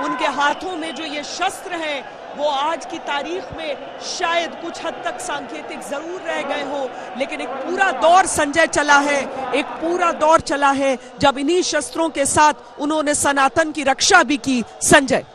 उनके हाथों में जो ये शस्त्र हैं वो आज की तारीख में शायद कुछ हद तक सांकेतिक जरूर रह गए हो, लेकिन एक पूरा दौर संजय चला है, एक पूरा दौर चला है जब इन्हीं शस्त्रों के साथ उन्होंने सनातन की रक्षा भी की। संजय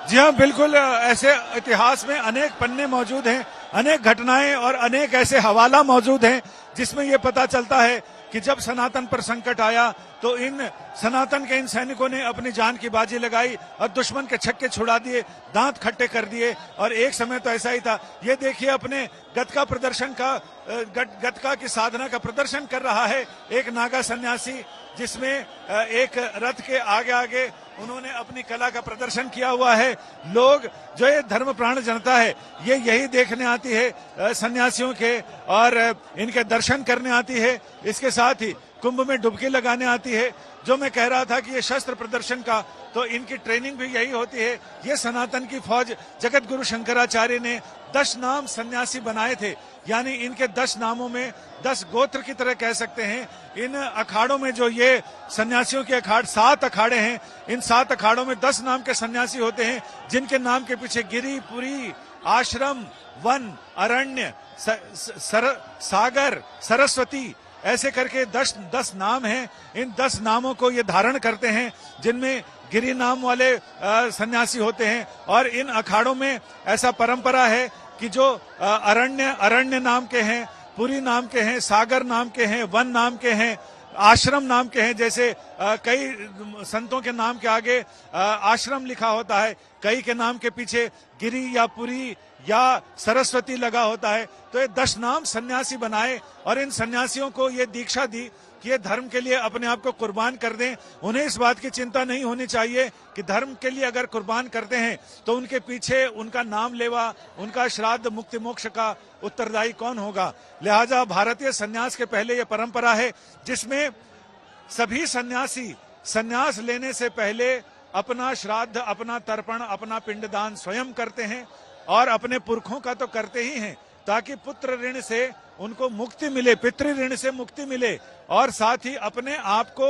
जी हाँ, बिल्कुल। ऐसे इतिहास में अनेक पन्ने मौजूद हैं, अनेक घटनाएं और अनेक ऐसे हवाला मौजूद हैं जिसमें यह पता चलता है कि जब सनातन पर संकट आया तो इन सनातन के इन सैनिकों ने अपनी जान की बाजी लगाई और दुश्मन के छक्के छुड़ा दिए, दांत खट्टे कर दिए। और एक समय तो ऐसा ही था, ये देखिए अपने गतका प्रदर्शन का गतका की साधना का प्रदर्शन कर रहा है एक नागा सन्यासी, जिसमें एक रथ के आगे आगे उन्होंने अपनी कला का प्रदर्शन किया हुआ है। लोग जो ये धर्म प्राण जनता है ये यही देखने आती है सन्यासियों के, और इनके दर्शन करने आती है। इसके साथ ही कुंभ में डुबकी लगाने आती है। जो मैं कह रहा था कि ये शस्त्र प्रदर्शन का, तो इनकी ट्रेनिंग भी यही होती है। ये सनातन की फौज जगत गुरु शंकराचार्य ने 10 नाम सन्यासी बनाए थे, यानी इनके 10 नामों में 10 गोत्र की तरह कह सकते हैं। इन अखाड़ों में जो ये सन्यासियों के अखाड़ 7 अखाड़े हैं, इन 7 अखाड़ों में 10 नाम के सन्यासी होते हैं, जिनके नाम के पीछे गिरि, पुरी, आश्रम, वन, अरण्य, सागर, सरस्वती, ऐसे करके 10 नाम हैं। इन 10 नामों को ये धारण करते हैं, जिनमें गिरि नाम वाले सन्यासी होते हैं। और इन अखाड़ों में ऐसा परंपरा है कि जो अरण्य नाम के हैं, पुरी नाम के हैं, सागर नाम के हैं, वन नाम के हैं, आश्रम नाम के हैं। जैसे कई संतों के नाम के आगे आश्रम लिखा होता है, कई के नाम के पीछे गिरि या पुरी या सरस्वती लगा होता है। तो ये 10 नाम सन्यासी बनाए और इन सन्यासियों को ये दीक्षा दी कि ये धर्म के लिए अपने आप को कुर्बान कर दें। उन्हें इस बात की चिंता नहीं होनी चाहिए कि धर्म के लिए अगर कुर्बान करते हैं तो उनके पीछे उनका नाम लेवा, उनका श्राद्ध, मुक्ति मोक्ष का उत्तरदायी कौन होगा। लिहाजा भारतीय सन्यास के पहले ये परंपरा है जिसमें सभी सन्यासी सन्यास लेने से पहले अपना श्राद्ध, अपना तर्पण, अपना पिंडदान स्वयं करते हैं और अपने पुरखों का तो करते ही हैं, ताकि पुत्र ऋण से उनको मुक्ति मिले, पितृ ऋण से मुक्ति मिले, और साथ ही अपने आप को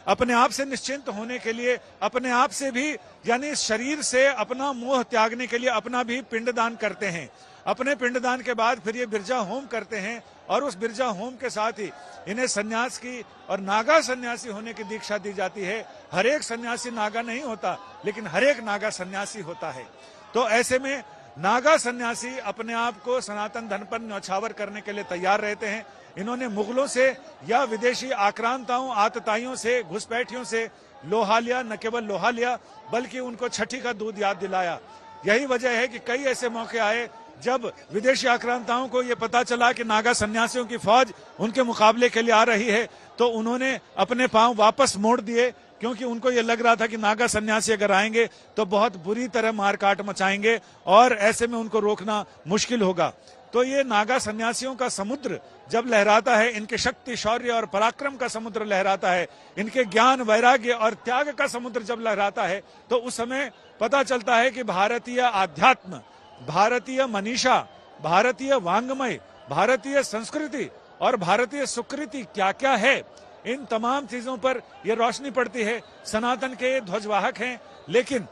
अपने आप से निश्चिंत होने के लिए, अपने आप से भी यानी शरीर से अपना मोह त्यागने के लिए अपना भी पिंडदान करते हैं। अपने पिंडदान के बाद फिर ये बिरजा होम करते हैं और उस बिरजा होम के साथ ही इन्हें सन्यास की और नागा सन्यासी होने की दीक्षा दी जाती है। हर एक सन्यासी नागा नहीं होता, लेकिन हर एक नागा सन्यासी होता है। तो ऐसे में नागा सन्यासी अपने आप को सनातन धर्म पर न्यौछावर करने के लिए तैयार रहते हैं। इन्होंने मुगलों से या विदेशी आक्रांताओं, आतताइयों से, घुसपैठियों से लोहा लिया, न केवल लोहा लिया बल्कि उनको छठी का दूध याद दिलाया। यही वजह है कि कई ऐसे मौके आए जब विदेशी आक्रांताओं को यह पता चला कि नागा सन्यासियों की फौज उनके मुकाबले के लिए आ रही है, तो उन्होंने अपने पांव वापस मोड़ दिए, क्योंकि उनको ये लग रहा था कि नागा सन्यासी अगर आएंगे तो बहुत बुरी तरह मारकाट मचाएंगे और ऐसे में उनको रोकना मुश्किल होगा। तो ये नागा सन्यासियों का समुद्र जब लहराता है, इनके शक्ति, शौर्य और पराक्रम का समुद्र लहराता है, इनके ज्ञान, वैराग्य और त्याग का समुद्र जब लहराता है, तो उस समय पता चलता है कि भारतीय आध्यात्म, भारतीय मनीषा, भारतीय वांग्मय, भारतीय संस्कृति और भारतीय सुकृति क्या क्या है। इन तमाम चीजों पर यह रोशनी पड़ती है। सनातन के ध्वजवाहक हैं, लेकिन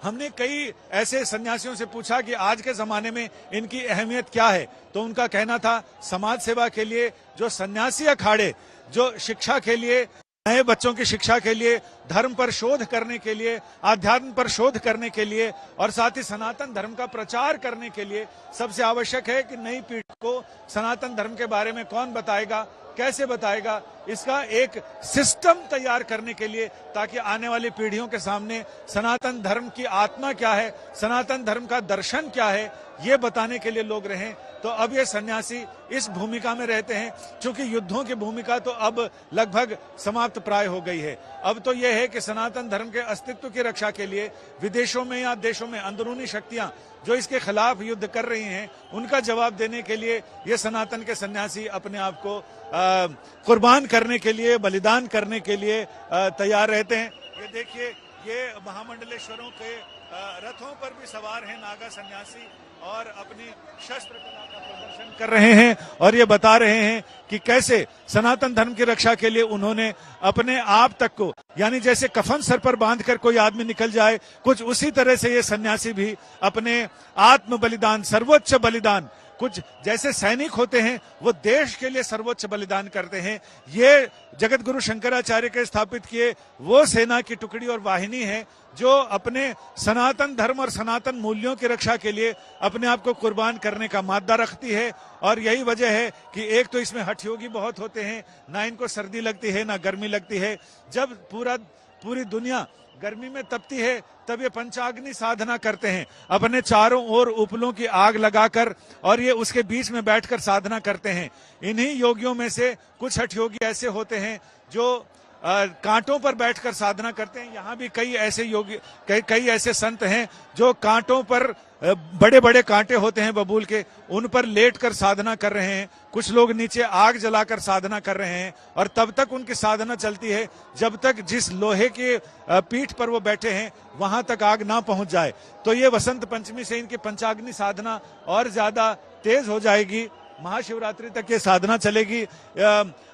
हमने कई ऐसे सन्यासियों से पूछा कि आज के जमाने में इनकी अहमियत क्या है, तो उनका कहना था समाज सेवा के लिए जो सन्यासी अखाड़े, जो शिक्षा के लिए, नए बच्चों की शिक्षा के लिए, धर्म पर शोध करने के लिए, आध्यात्म पर शोध करने के लिए और साथ ही सनातन धर्म का प्रचार करने के लिए सबसे आवश्यक है कि नई पीढ़ी को सनातन धर्म के बारे में कौन बताएगा, कैसे बताएगा, इसका एक सिस्टम तैयार करने के लिए, ताकि आने वाली पीढ़ियों के सामने सनातन धर्म की आत्मा क्या है, सनातन धर्म का दर्शन क्या है, ये बताने के लिए लोग रहें। तो अब ये सन्यासी इस भूमिका में रहते हैं, क्योंकि युद्धों की भूमिका तो अब लगभग समाप्त प्राय हो गई है। अब तो यह है कि सनातन धर्म के अस्तित्व की रक्षा के लिए विदेशों में या देशों में अंदरूनी शक्तियां जो इसके खिलाफ युद्ध कर रही हैं, उनका जवाब देने के लिए ये सनातन के सन्यासी अपने आप को कुर्बान करने के लिए, बलिदान करने के लिए तैयार रहते हैं। ये देखिए, ये महामंडलेश्वरों के रथों पर भी सवार हैं नागा सन्यासी और अपनी शस्त्र कला का प्रदर्शन कर रहे हैं और ये बता रहे हैं कि कैसे सनातन धर्म की रक्षा के लिए उन्होंने अपने आप तक को, यानी जैसे कफन सर पर बांधकर कोई आदमी निकल जाए, कुछ उसी तरह से ये सन्यासी भी अपने आत्म बलिदान, सर्वोच्च बलिदान, कुछ जैसे सैनिक होते हैं वो देश के लिए सर्वोच्च बलिदान करते हैं। ये जगत गुरु शंकराचार्य के स्थापित किए वो सेना की टुकड़ी और वाहिनी है जो अपने सनातन धर्म और सनातन मूल्यों की रक्षा के लिए अपने आप को कुर्बान करने का मादा रखती है। और यही वजह है कि एक तो इसमें हठयोगी बहुत होते हैं, ना इनको सर्दी लगती है ना गर्मी लगती है। जब पूरी दुनिया गर्मी में तपती है तब ये पंचाग्नि साधना करते हैं, अपने चारों ओर उपलों की आग लगाकर, और ये उसके बीच में बैठकर साधना करते हैं। इन्हीं योगियों में से कुछ हठयोगी ऐसे होते हैं जो कांटों पर बैठकर साधना करते हैं। यहाँ भी कई ऐसे योगी, कई ऐसे संत हैं जो कांटों पर, बड़े बड़े कांटे होते हैं बबूल के, उन पर लेटकर साधना कर रहे हैं। कुछ लोग नीचे आग जलाकर साधना कर रहे हैं और तब तक उनकी साधना चलती है जब तक जिस लोहे के पीठ पर वो बैठे हैं वहां तक आग ना पहुंच जाए। तो ये वसंत पंचमी से इनकी पंचाग्नि साधना और ज्यादा तेज हो जाएगी। महाशिवरात्रि तक ये साधना चलेगी।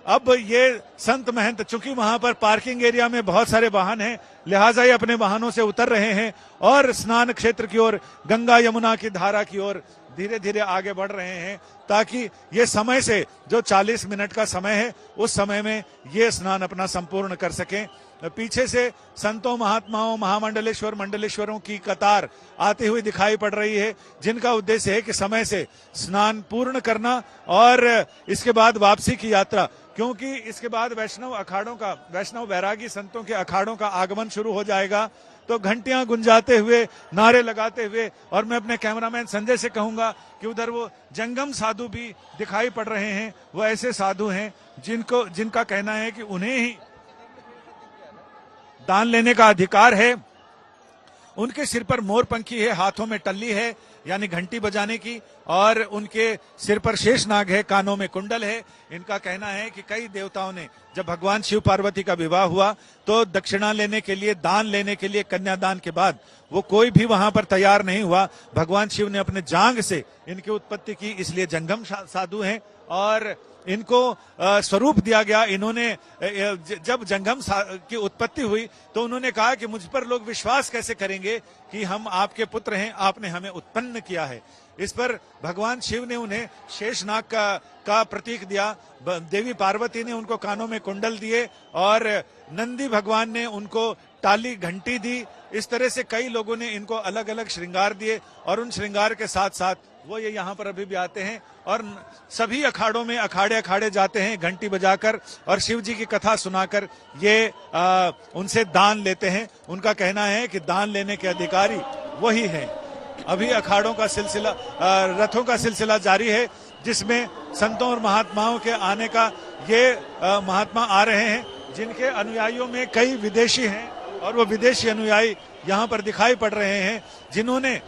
अब ये संत महंत, चूंकि वहां पर पार्किंग एरिया में बहुत सारे वाहन हैं, लिहाजा ये अपने वाहनों से उतर रहे हैं और स्नान क्षेत्र की ओर, गंगा यमुना की धारा की ओर धीरे धीरे आगे बढ़ रहे हैं, ताकि ये समय से जो 40 मिनट का समय है उस समय में ये स्नान अपना संपूर्ण कर सकें। पीछे से संतों, महात्माओं, महामंडलेश्वर, मंडलेश्वरों की कतार आती हुई दिखाई पड़ रही है, जिनका उद्देश्य है कि समय से स्नान पूर्ण करना और इसके बाद वापसी की यात्रा, क्योंकि इसके बाद वैष्णव अखाड़ों का, वैष्णव वैरागी संतों के अखाड़ों का आगमन शुरू हो जाएगा। तो घंटियां गुंजाते हुए, नारे लगाते हुए, और मैं अपने कैमरामैन संजय से कहूंगा कि उधर वो जंगम साधु भी दिखाई पड़ रहे हैं। वो ऐसे साधु हैं जिनका कहना है कि उन्हें ही दान लेने का अधिकार है। उनके सिर पर मोरपंखी है, हाथों में टल्ली है यानी घंटी बजाने की, और उनके सिर पर शेषनाग है, कानों में कुंडल है। इनका कहना है कि कई देवताओं ने, जब भगवान शिव पार्वती का विवाह हुआ तो दक्षिणा लेने के लिए, दान लेने के लिए, कन्यादान के बाद वो कोई भी वहां पर तैयार नहीं हुआ। भगवान शिव ने अपने जांग से इनकी उत्पत्ति की, इसलिए जंगम साधु हैं और इनको स्वरूप दिया गया। इन्होंने जब जंगम की उत्पत्ति हुई तो उन्होंने कहा कि मुझ पर लोग विश्वास कैसे करेंगे कि हम आपके पुत्र हैं, आपने हमें उत्पन्न किया है। इस पर भगवान शिव ने उन्हें शेषनाग का प्रतीक दिया, देवी पार्वती ने उनको कानों में कुंडल दिए और नंदी भगवान ने उनको टाली घंटी दी। इस तरह से कई लोगों ने इनको अलग अलग श्रृंगार दिए और उन श्रृंगार के साथ साथ वो ये यहाँ पर अभी भी आते हैं और सभी अखाड़ों में अखाड़े जाते हैं घंटी बजाकर और शिव जी की कथा सुनाकर ये उनसे दान लेते हैं। उनका कहना है कि दान लेने के अधिकारी वही हैं। अभी अखाड़ों का सिलसिला, रथों का सिलसिला जारी है, जिसमें संतों और महात्माओं के आने का ये महात्मा आ रहे हैं, जिनके अनुयायियों में कई विदेशी हैं और वो विदेशी अनुयायी यहाँ पर दिखाई पड़ रहे हैं, जिन्होंने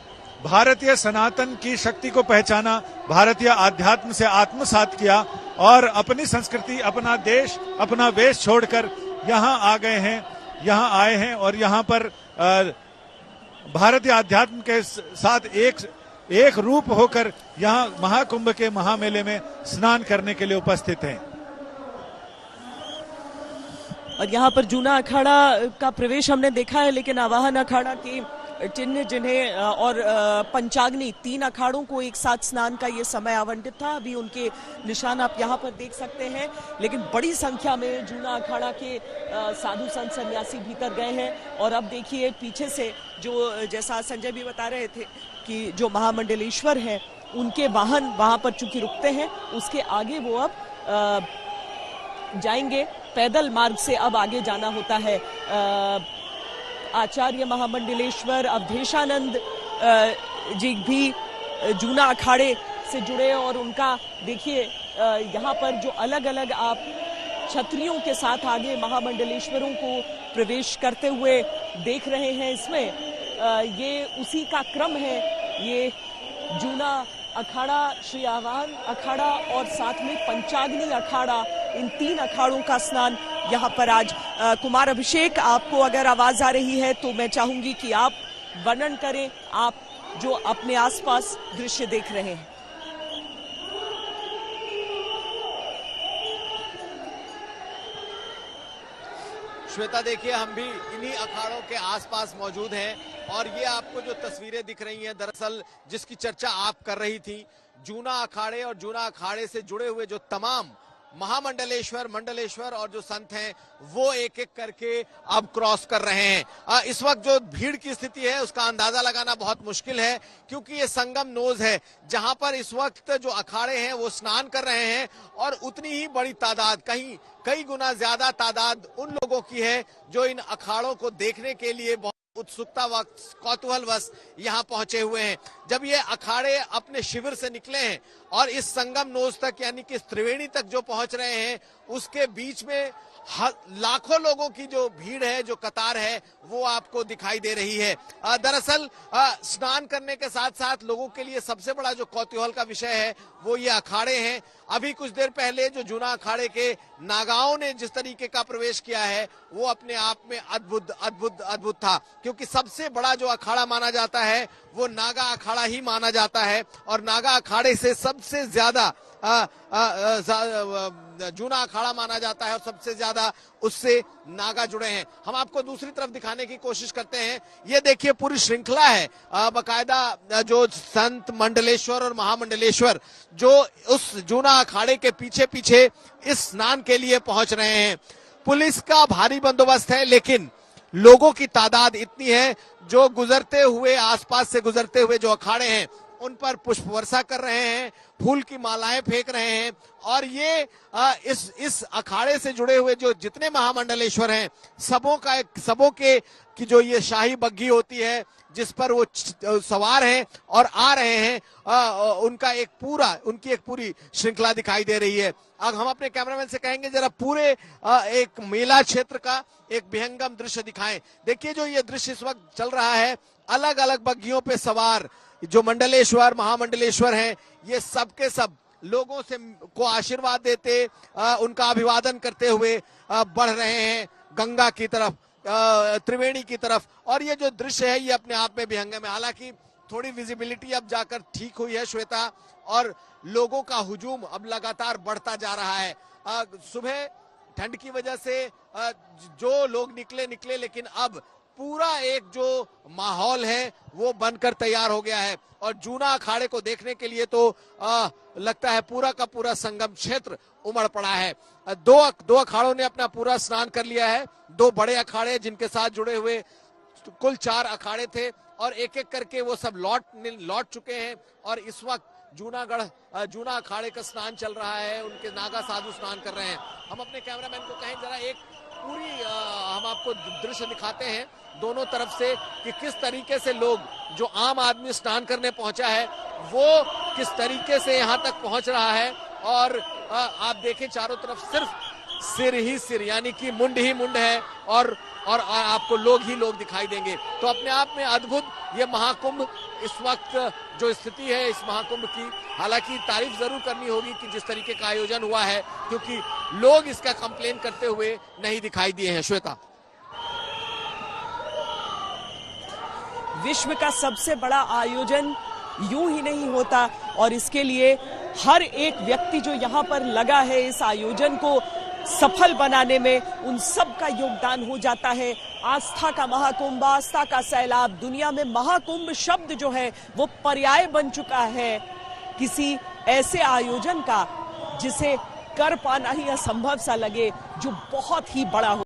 भारतीय सनातन की शक्ति को पहचाना, भारतीय आध्यात्म से आत्मसात किया और अपनी संस्कृति, अपना देश, अपना वेश छोड़कर यहाँ आ गए हैं, यहाँ आए हैं और यहाँ पर भारतीय आध्यात्म के साथ एक रूप होकर यहाँ महाकुंभ के महामेले में स्नान करने के लिए उपस्थित हैं। और यहाँ पर जूना अखाड़ा का प्रवेश हमने देखा है, लेकिन आवाहन अखाड़ा की चिन्ह जिन्हें और पंचाग्नि, 3 अखाड़ों को एक साथ स्नान का ये समय आवंटित था। अभी उनके निशान आप यहाँ पर देख सकते हैं, लेकिन बड़ी संख्या में जूना अखाड़ा के साधु संत सन्यासी भीतर गए हैं। और अब देखिए पीछे से जो, जैसा संजय भी बता रहे थे कि जो महामंडलेश्वर है उनके वाहन वहां पर चूंकि रुकते हैं, उसके आगे वो अब जाएंगे। पैदल मार्ग से अब आगे जाना होता है। आचार्य महामंडलेश्वर अवधेशानंद जी भी जूना अखाड़े से जुड़े और उनका देखिए यहाँ पर जो अलग अलग आप छतरियों के साथ आगे महामंडलेश्वरों को प्रवेश करते हुए देख रहे हैं, इसमें ये उसी का क्रम है। ये जूना अखाड़ा, श्री आवाहन अखाड़ा और साथ में पंचाग्नि अखाड़ा, इन 3 अखाड़ों का स्नान यहाँ पर आज। कुमार अभिषेक, आपको अगर आवाज आ रही है तो मैं चाहूंगी कि आप वर्णन करें आप जो अपने आसपास दृश्य देख रहे हैं। श्वेता, देखिए हम भी इन्हीं अखाड़ों के आसपास मौजूद हैं और ये आपको जो तस्वीरें दिख रही हैं, दरअसल जिसकी चर्चा आप कर रही थी, जूना अखाड़े और जूना अखाड़े से जुड़े हुए जो तमाम महामंडलेश्वर, मंडलेश्वर और जो संत हैं वो एक एक करके अब क्रॉस कर रहे हैं। इस वक्त जो भीड़ की स्थिति है उसका अंदाजा लगाना बहुत मुश्किल है, क्योंकि ये संगम नोज है जहां पर इस वक्त जो अखाड़े हैं वो स्नान कर रहे हैं और उतनी ही बड़ी तादाद, कई गुना ज्यादा तादाद उन लोगों की है जो इन अखाड़ों को देखने के लिए उत्सुकता व कौतूहलवश यहाँ पहुंचे हुए हैं। जब ये अखाड़े अपने शिविर से निकले हैं और इस संगम नोज तक यानी कि त्रिवेणी तक जो पहुंच रहे हैं, उसके बीच में लाखों लोगों की जो भीड़ है, जो कतार है, वो आपको दिखाई दे रही है। दरअसल स्नान करने के साथ साथ लोगों के लिए सबसे बड़ा जो कौतूहल का विषय है वो ये अखाड़े हैं। अभी कुछ देर पहले जो जूना अखाड़े के नागाओं ने जिस तरीके का प्रवेश किया है वो अपने आप में अद्भुत था, क्योंकि सबसे बड़ा जो अखाड़ा माना जाता है वो नागा अखाड़ा ही माना जाता है और नागा अखाड़े से सबसे ज्यादा जूना अखाड़ा माना जाता है और सबसे ज्यादा उससे नागा जुड़े हैं। हम आपको दूसरी तरफ दिखाने की कोशिश करते हैं। ये देखिए पूरी श्रृंखला है, बकायदा जो संत मंडलेश्वर और महामंडलेश्वर जो उस जूना अखाड़े के पीछे पीछे इस स्नान के लिए पहुंच रहे हैं। पुलिस का भारी बंदोबस्त है, लेकिन लोगों की तादाद इतनी है जो गुजरते हुए, आसपास से गुजरते हुए जो अखाड़े हैं उन पर पुष्प वर्षा कर रहे हैं, फूल की मालाएं फेंक रहे हैं और ये इस अखाड़े से जुड़े हुए जो जितने महामंडलेश्वर हैं सबों के की जो ये शाही बग्घी होती है जिस पर वो सवार हैं और आ रहे हैं, उनकी एक पूरी श्रृंखला दिखाई दे रही है। अब हम अपने कैमरामैन से कहेंगे जरा पूरे एक मेला क्षेत्र का एक विहंगम दृश्य दिखाएं। देखिए जो ये दृश्य इस वक्त चल रहा है, अलग अलग बग्घियों पे सवार जो मंडलेश्वर, महामंडलेश्वर हैं, ये सब के सब लोगों से को आशीर्वाद देते, उनका अभिवादन करते हुए बढ़ रहे हैं गंगा की तरफ, त्रिवेणी की तरफ। और ये जो दृश्य है ये अपने आप में विहंगम है। हालांकि थोड़ी विजिबिलिटी अब जाकर ठीक हुई है श्वेता, और लोगों का हुजूम अब लगातार बढ़ता जा रहा है। सुबह ठंड की वजह से जो लोग निकले, लेकिन अब पूरा एक जो माहौल है वो बनकर तैयार हो गया है और जूना अखाड़े को देखने के लिए तो लगता है पूरा का पूरा संगम क्षेत्र उमड़ पड़ा है। दो अखाड़ों ने अपना पूरा स्नान कर लिया है, दो बड़े अखाड़े जिनके साथ जुड़े हुए कुल 4 अखाड़े थे और एक एक करके वो सब लौट चुके हैं और इस वक्त जूना अखाड़े का स्नान चल रहा है, उनके नागा साधु स्नान कर रहे हैं। हम अपने कैमरामैन को कहें जरा एक पूरी हम आपको दृश्य दिखाते हैं दोनों तरफ से कि किस तरीके से लोग, जो आम आदमी स्नान करने पहुंचा है वो किस तरीके से यहाँ तक पहुंच रहा है। और आप देखें चारों तरफ सिर्फ सिर ही सिर यानी कि मुंड ही मुंड है और आपको लोग ही लोग दिखाई देंगे। तो अपने आप में अद्भुत ये महाकुंभ, इस वक्त जो स्थिति है इस महाकुंभ की, हालांकि तारीफ जरूर करनी होगी कि जिस तरीके का आयोजन हुआ है, क्योंकि लोग इसका कंप्लेन करते हुए नहीं दिखाई दिए हैं। श्वेता, विश्व का सबसे बड़ा आयोजन यूं ही नहीं होता और इसके लिए हर एक व्यक्ति जो यहाँ पर लगा है इस आयोजन को सफल बनाने में, उन सब का योगदान हो जाता है। आस्था का महाकुंभ, आस्था का सैलाब, दुनिया में महाकुंभ शब्द जो है वो पर्याय बन चुका है किसी ऐसे आयोजन का जिसे कर पाना ही असंभव सा लगे, जो बहुत ही बड़ा हो।